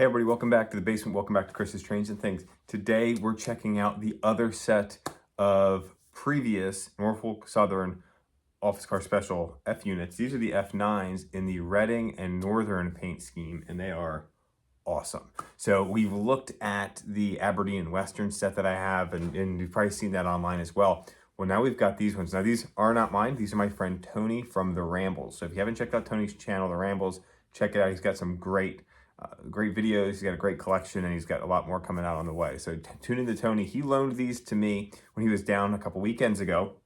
Hey everybody, welcome back to the basement. Welcome back to Chris's Trains and Things. Today we're checking out the other set of previous Norfolk Southern Office Car Special F units. These are the F9s in the Reading and Northern paint scheme, and they are awesome. So we've looked at the Aberdeen and Western set that I have, and you've probably seen that online as well. Well, now we've got these ones. Now these are not mine. These are my friend Tony from The Rambles. So if you haven't checked out Tony's channel, The Rambles, check it out. He's got some great videos. He's got a great collection, and he's got a lot more coming out on the way. So tune into Tony. He loaned these to me when he was down a couple weekends ago,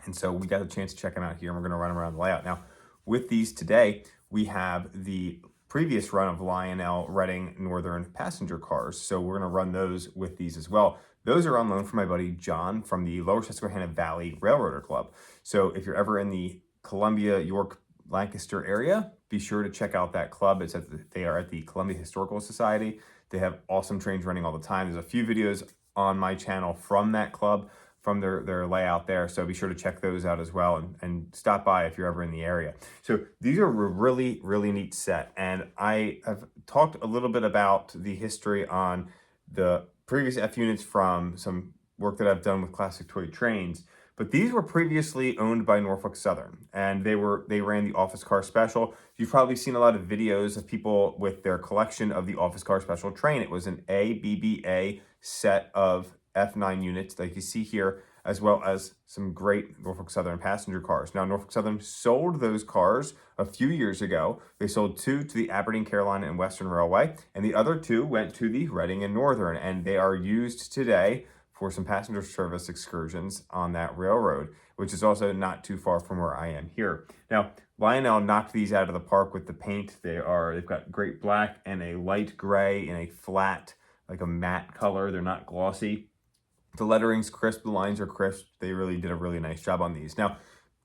and so we got a chance to check them out here, and we're going to run them around the layout. Now, with these today, we have the previous run of Lionel Reading Northern passenger cars, so we're going to run those with these as well. Those are on loan from my buddy John from the Lower Susquehanna Valley Railroader Club. So if you're ever in the Columbia, York, Lancaster area, be sure to check out that club. They are at the Columbia Historical Society. They have awesome trains running all the time. There's a few videos on my channel from that club, from their layout there. So be sure to check those out as well, and stop by if you're ever in the area. So these are a really, really neat set. And I have talked a little bit about the history on the previous F units from some work that I've done with Classic Toy Trains. But these were previously owned by Norfolk Southern, and they ran the Office Car Special. You've probably seen a lot of videos of people with their collection of the Office Car Special train. It was an ABBA set of F9 units like you see here, as well as some great Norfolk Southern passenger cars. Now, Norfolk Southern sold those cars a few years ago. They sold 2 to the Aberdeen, Carolina, and Western Railway, and the other 2 went to the Reading and Northern, and they are used today for some passenger service excursions on that railroad, which is also not too far from where I am here. Now, Lionel knocked these out of the park with the paint. They've got great black and a light gray and a flat, like a matte color. They're not glossy. The lettering's crisp, the lines are crisp. They really did a really nice job on these. Now,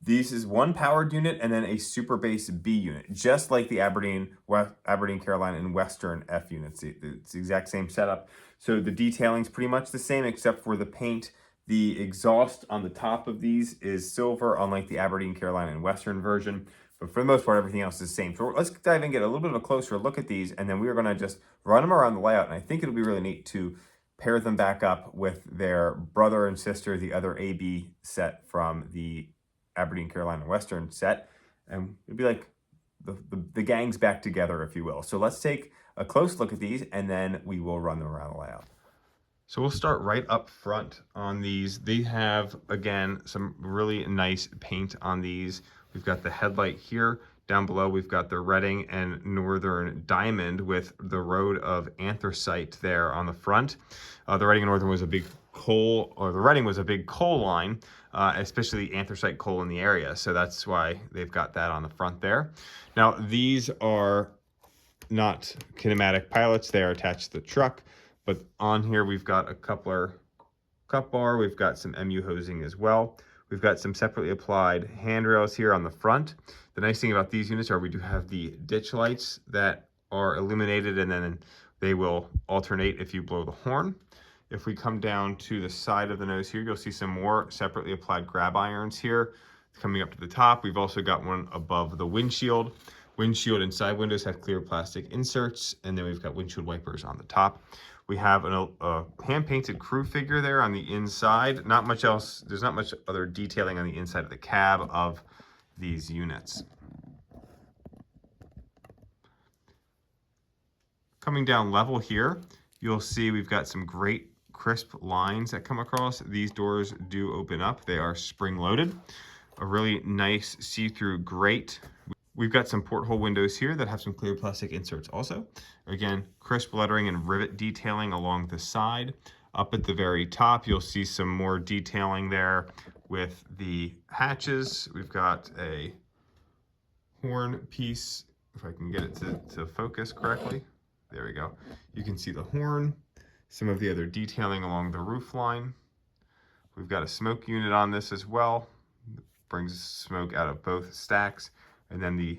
this is one powered unit and then a super base B unit, just like the Aberdeen, Carolina, and Western F units. It's the exact same setup. So the detailing's pretty much the same except for the paint. The exhaust on the top of these is silver, unlike the Aberdeen, Carolina, and Western version. But for the most part, everything else is the same. So let's dive in and get a little bit of a closer look at these, and then we are going to just run them around the layout. And I think it'll be really neat to pair them back up with their brother and sister, the other AB set from the Aberdeen, Carolina, Western set, and it'd be like the gang's back together, if you will. So let's take a close look at these, and then we will run them around the layout. So we'll start right up front on these. They have, again, some really nice paint on these. We've got the headlight here. Down below, we've got the Reading and Northern diamond with the road of anthracite there on the front. The Reading and Northern was a big coal, or the Reading was a big coal line, especially anthracite coal in the area. So that's why they've got that on the front there. Now, these are not kinematic pilots. They are attached to the truck. But on here, we've got a coupler cup bar. We've got some MU hosing as well. We've got some separately applied handrails here on the front. The nice thing about these units are we do have the ditch lights that are illuminated, and then they will alternate if you blow the horn. If we come down to the side of the nose here, you'll see some more separately applied grab irons here coming up to the top. We've also got one above the windshield. Windshield and side windows have clear plastic inserts, and then we've got windshield wipers on the top. We have a hand-painted crew figure there on the inside. Not much else. There's not much other detailing on the inside of the cab of these units. Coming down level here, you'll see we've got some great crisp lines that come across. These doors do open up. They are spring-loaded. A really nice see-through grate. We've got some porthole windows here that have some clear plastic inserts also. Again, crisp lettering and rivet detailing along the side. Up at the very top, you'll see some more detailing there with the hatches. We've got a horn piece, if I can get it to focus correctly. There we go. You can see the horn, some of the other detailing along the roof line. We've got a smoke unit on this as well. Brings smoke out of both stacks. And then the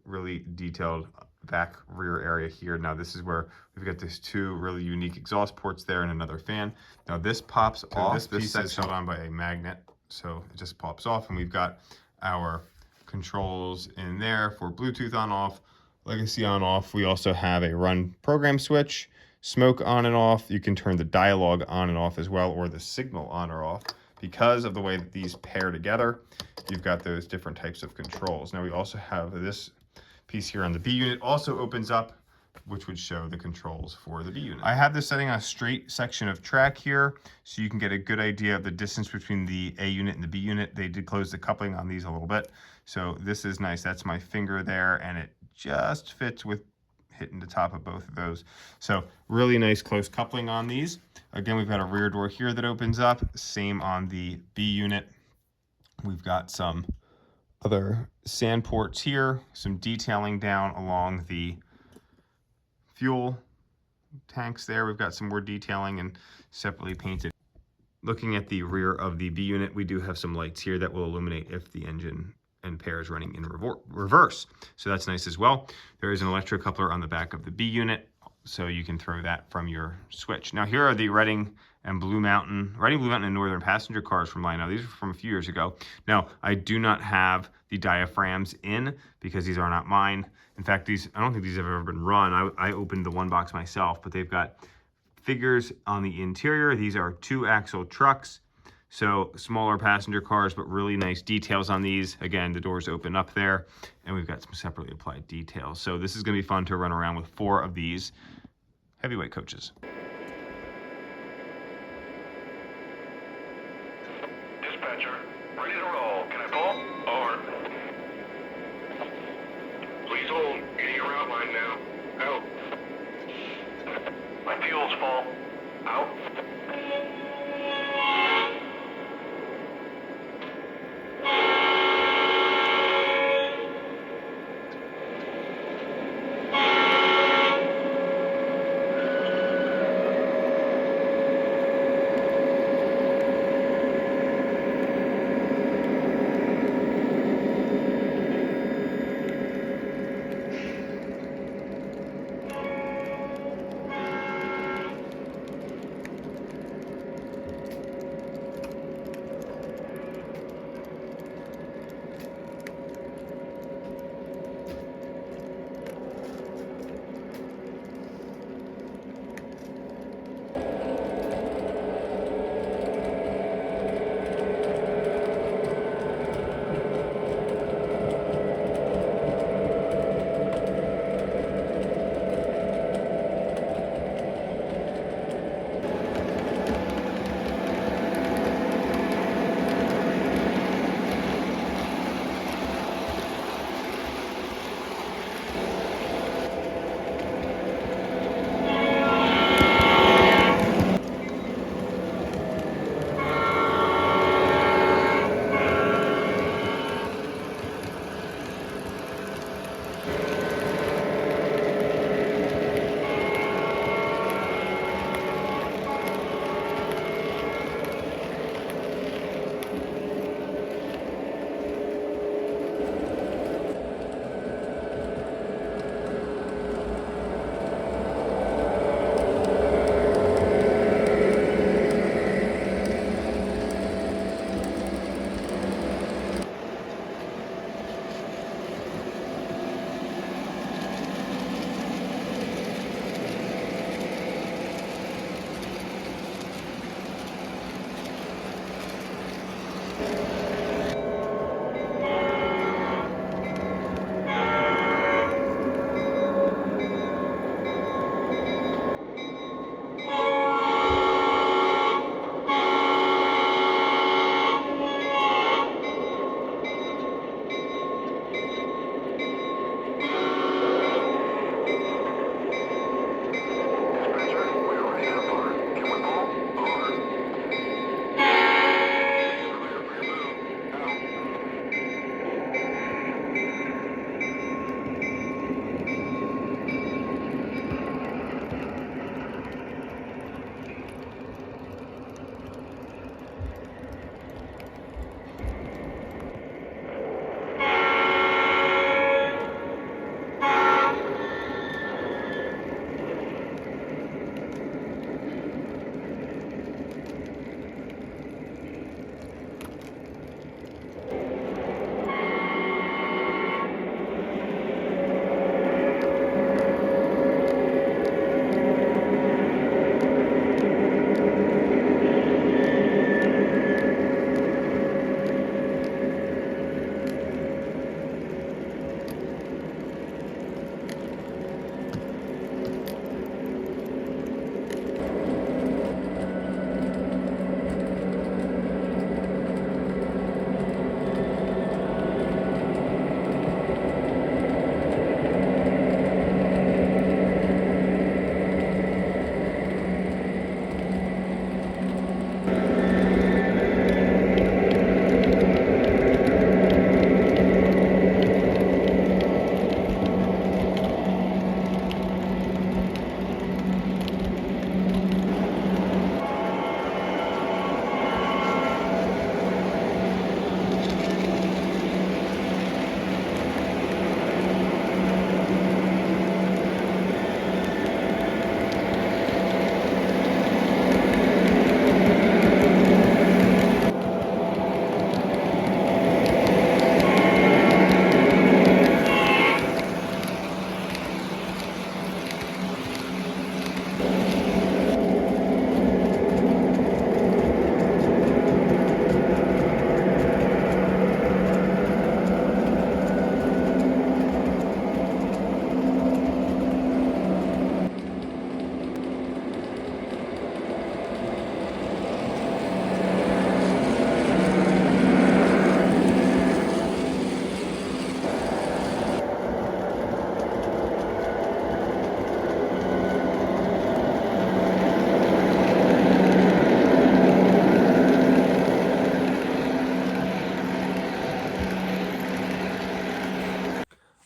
really detailed back rear area here. Now this is where we've got these 2 really unique exhaust ports there and another fan. Now this pops off. This piece is held on by a magnet, so it just pops off, and we've got our controls in there for Bluetooth on off, legacy on off. We also have a run program switch, smoke on and off. You can turn the dialogue on and off as well, or the signal on or off. Because of the way that these pair together, you've got those different types of controls. Now we also have this piece here on the B unit also opens up, which would show the controls for the B unit. I have this setting on a straight section of track here, so you can get a good idea of the distance between the A unit and the B unit. They did close the coupling on these a little bit, so this is nice. That's my finger there, and it just fits with hitting the top of both of those. So really nice close coupling on these. Again, we've got a rear door here that opens up. Same on the B unit. We've got some other sand ports here, some detailing down along the fuel tanks there. We've got some more detailing and separately painted. Looking at the rear of the B unit, we do have some lights here that will illuminate if the engine and pair is running in reverse. So that's nice as well. There is an electrocoupler on the back of the B unit, so you can throw that from your switch. Now here are the Reading Blue Mountain and Northern passenger cars from Lionel. These are from a few years ago. Now, I do not have the diaphragms in because these are not mine. In fact, I don't think these have ever been run. I opened the one box myself, but they've got figures on the interior. These are 2-axle trucks, so smaller passenger cars, but really nice details on these. Again, the doors open up there, and we've got some separately applied details. So this is going to be fun to run around with 4 of these heavyweight coaches. Dispatcher, ready to roll. Can I pull? Over. Please hold. Getting your route line now. Out. My fuel's full. Out.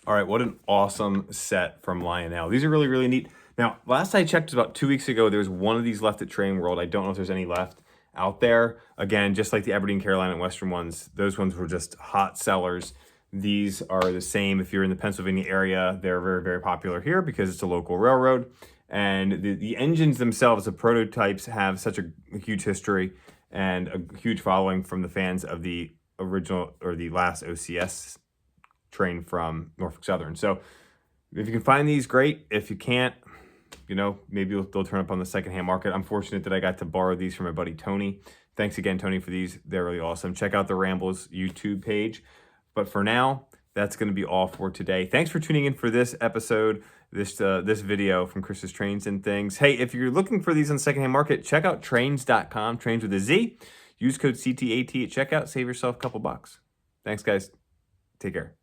All right, what an awesome set from Lionel. These are really, really neat. Now, last I checked, about 2 weeks ago, there was one of these left at Train World. I don't know if there's any left out there. Again, just like the Aberdeen, Carolina, and Western ones, those ones were just hot sellers. These are the same. If you're in the Pennsylvania area, they're very, very popular here because it's a local railroad. And the engines themselves, the prototypes, have such a huge history and a huge following from the fans of the original or the last OCS train from Norfolk Southern. So if you can find these, great. If you can't, you know, maybe they'll turn up on the secondhand market. I'm fortunate that I got to borrow these from my buddy Tony. Thanks again, Tony, for these. They're really awesome. Check out the Rambles YouTube page. But for now, that's going to be all for today. Thanks for tuning in for this episode, this video from Chris's Trains and Things. Hey, if you're looking for these on the secondhand market, check out trains.com, trains with a Z. Use code CTAT at checkout. Save yourself a couple bucks. Thanks, guys. Take care.